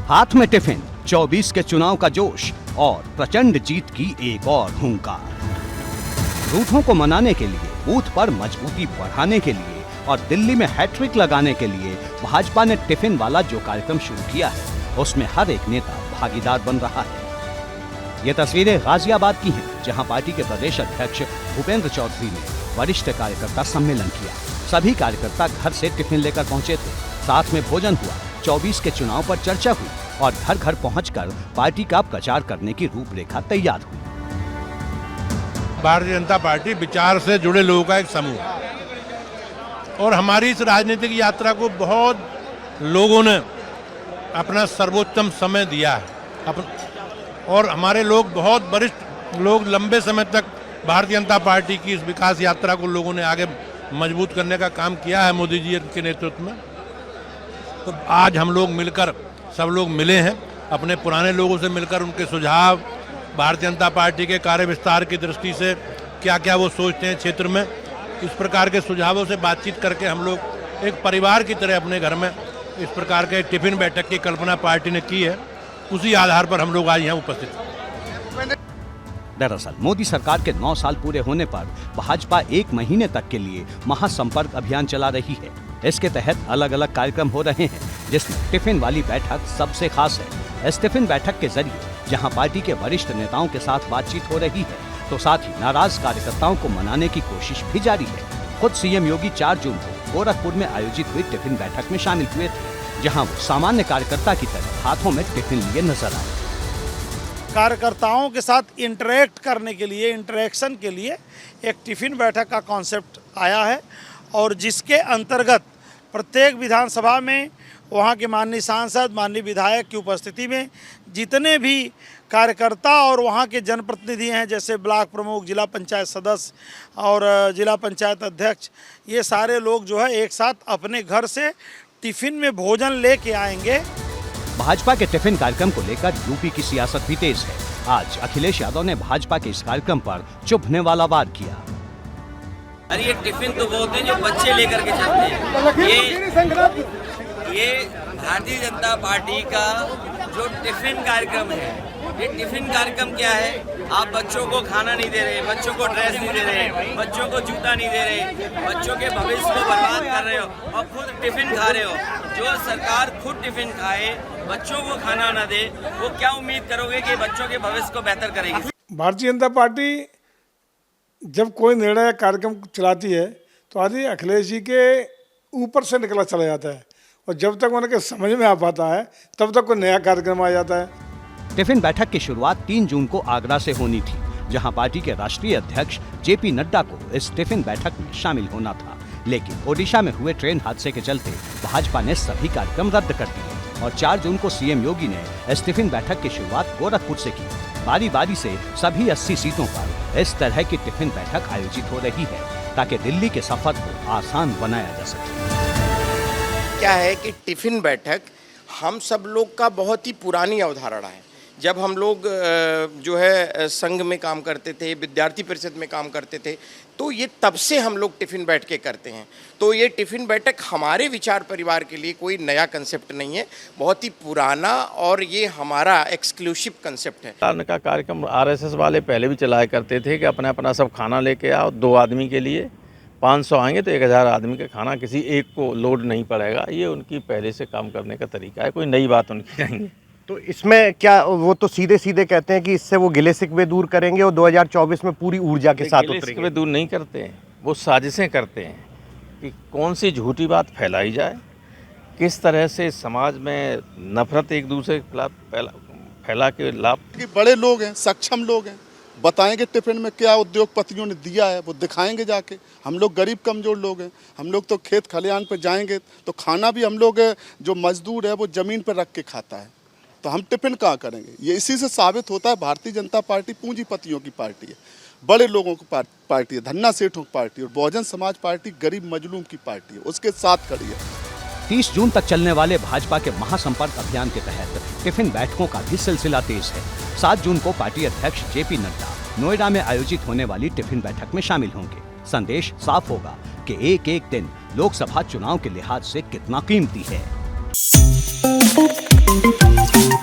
हाथ में टिफिन, 24 के चुनाव का जोश और प्रचंड जीत की एक और हुंकार। रूठों को मनाने के लिए, बूथ पर मजबूती बढ़ाने के लिए और दिल्ली में हैट्रिक लगाने के लिए भाजपा ने टिफिन वाला जो कार्यक्रम शुरू किया है, उसमें हर एक नेता भागीदार बन रहा है। ये तस्वीरें गाजियाबाद की हैं, जहां पार्टी के प्रदेश अध्यक्ष भूपेंद्र चौधरी ने वरिष्ठ कार्यकर्ता सम्मेलन किया। सभी कार्यकर्ता घर से टिफिन लेकर पहुंचे थे, साथ में भोजन हुआ, 24 के चुनाव पर चर्चा हुई और घर घर पहुंचकर पार्टी का प्रचार करने की रूपरेखा तैयार हुई। भारतीय जनता पार्टी विचार से जुड़े लोगों का एक समूह है और हमारी इस राजनीतिक यात्रा को बहुत लोगों ने अपना सर्वोत्तम समय दिया है और हमारे लोग, बहुत वरिष्ठ लोग, लंबे समय तक भारतीय जनता पार्टी की इस विकास यात्रा को लोगों ने आगे मजबूत करने का काम किया है मोदी जी के नेतृत्व में। तो आज हम लोग मिलकर, सब लोग मिले हैं, अपने पुराने लोगों से मिलकर उनके सुझाव, भारतीय जनता पार्टी के कार्य विस्तार की दृष्टि से क्या क्या वो सोचते हैं क्षेत्र में, इस प्रकार के सुझावों से बातचीत करके हम लोग एक परिवार की तरह अपने घर में इस प्रकार के टिफिन बैठक की कल्पना पार्टी ने की है। उसी आधार पर हम लोग आज यहाँ उपस्थित हैं। दरअसल मोदी सरकार के 9 साल पूरे होने पर भाजपा 1 महीने तक के लिए महासंपर्क अभियान चला रही है। इसके तहत अलग अलग कार्यक्रम हो रहे हैं, जिसमें टिफिन वाली बैठक सबसे खास है। इस टिफिन बैठक के जरिए जहां पार्टी के वरिष्ठ नेताओं के साथ बातचीत हो रही है, तो साथ ही नाराज कार्यकर्ताओं को मनाने की कोशिश भी जारी है। खुद सीएम योगी 4 जून को गोरखपुर में आयोजित हुई टिफिन बैठक में शामिल हुए थे, जहां वो सामान्य कार्यकर्ता की तरह हाथों में टिफिन लिए नजर आए। कार्यकर्ताओं के साथ इंटरेक्ट करने के लिए, इंटरेक्शन के लिए एक टिफिन बैठक का कॉन्सेप्ट आया है और जिसके अंतर्गत प्रत्येक विधानसभा में वहाँ के माननीय सांसद, माननीय विधायक की उपस्थिति में जितने भी कार्यकर्ता और वहाँ के जनप्रतिनिधि हैं, जैसे ब्लॉक प्रमुख, जिला पंचायत सदस्य और जिला पंचायत अध्यक्ष, ये सारे लोग जो है एक साथ अपने घर से टिफिन में भोजन लेके आएंगे। भाजपा के टिफिन कार्यक्रम को लेकर यूपी की सियासत भी तेज है। आज अखिलेश यादव ने भाजपा के इस कार्यक्रम पर चुभने वाला वार किया। अरे ये टिफिन तो वो होते हैं जो बच्चे लेकर के चलते हैं। ये भारतीय जनता पार्टी का जो टिफिन कार्यक्रम है, ये टिफिन कार्यक्रम क्या है? आप बच्चों को खाना नहीं दे रहे, बच्चों को ड्रेस नहीं दे रहे, बच्चों को जूता नहीं दे रहे, बच्चों के भविष्य को बर्बाद कर रहे हो और खुद टिफिन खा रहे हो। जो सरकार खुद टिफिन खाए, बच्चों को खाना ना दे, वो क्या उम्मीद करोगे कि बच्चों के भविष्य को बेहतर करेगी? भारतीय जनता पार्टी जब कोई निर्णय कार्यक्रम चलाती है तो आदि अखिलेश जी के ऊपर से निकला चला जाता है और जब तक उनके समझ में आ पाता है तब तक कोई नया कार्यक्रम आ जाता है। टिफिन बैठक की शुरुआत 3 जून को आगरा से होनी थी, जहां पार्टी के राष्ट्रीय अध्यक्ष जेपी नड्डा को इस टिफिन बैठक में शामिल होना था, लेकिन ओडिशा में हुए ट्रेन हादसे के चलते भाजपा ने सभी कार्यक्रम रद्द कर दिए और 4 जून को सीएम योगी ने इस टिफिन बैठक की शुरुआत गोरखपुर से की। बारी बारी से सभी 80 सीटों पर इस तरह की टिफिन बैठक आयोजित हो रही है, ताकि दिल्ली के सफर को आसान बनाया जा सके। क्या है कि टिफिन बैठक हम सब लोग का बहुत ही पुरानी अवधारणा है। जब हम लोग जो है संघ में काम करते थे, विद्यार्थी परिषद में काम करते थे, तो ये तब से हम लोग टिफिन बैठ के करते हैं। तो ये टिफिन बैठक हमारे विचार परिवार के लिए कोई नया कंसेप्ट नहीं है, बहुत ही पुराना और ये हमारा एक्सक्लूसिव कंसेप्ट है। का कार्यक्रम आरएसएस वाले पहले भी चलाया करते थे कि अपना अपना सब खाना लेके आओ, 2 आदमी के लिए 500 आएंगे तो 1000 आदमी का खाना, किसी एक को लोड नहीं पड़ेगा। ये उनकी पहले से काम करने का तरीका है, कोई नई बात उनकी नहीं है। तो इसमें क्या वो तो सीधे सीधे कहते हैं कि इससे वो गिले शिकवे दूर करेंगे और 2024 में पूरी ऊर्जा के साथ उतरेंगे। गिले शिकवे दूर नहीं करते हैं, वो साजिशें करते हैं कि कौन सी झूठी बात फैलाई जाए, किस तरह से समाज में नफरत एक दूसरे के खिलाफ फैला के लाभ। बड़े लोग हैं, सक्षम लोग हैं, बताएंगे टिफिन में क्या उद्योगपतियों ने दिया है, वो दिखाएंगे जाके। हम लोग गरीब कमजोर लोग हैं, हम लोग तो खेत खलिहान पर जाएंगे तो खाना भी हम लोग जो मजदूर है वो ज़मीन पर रख के खाता है, तो हम टिफिन कहाँ करेंगे? ये इसी से साबित होता है भारतीय जनता पार्टी पूंजीपतियों की पार्टी है, बड़े लोगों की पार्टी है, धन्ना सेठों की पार्टी है और बहुजन समाज पार्टी गरीब मजलूम की पार्टी है, उसके साथ खड़ी है। 30 जून तक चलने वाले भाजपा के महासंपर्क अभियान के तहत टिफिन बैठकों का भी सिलसिला तेज है। 7 जून को पार्टी अध्यक्ष जेपी नड्डा नोएडा में आयोजित होने वाली टिफिन बैठक में शामिल होंगे। संदेश साफ होगा कि एक एक दिन लोकसभा चुनाव के लिहाज से कितना कीमती है। है।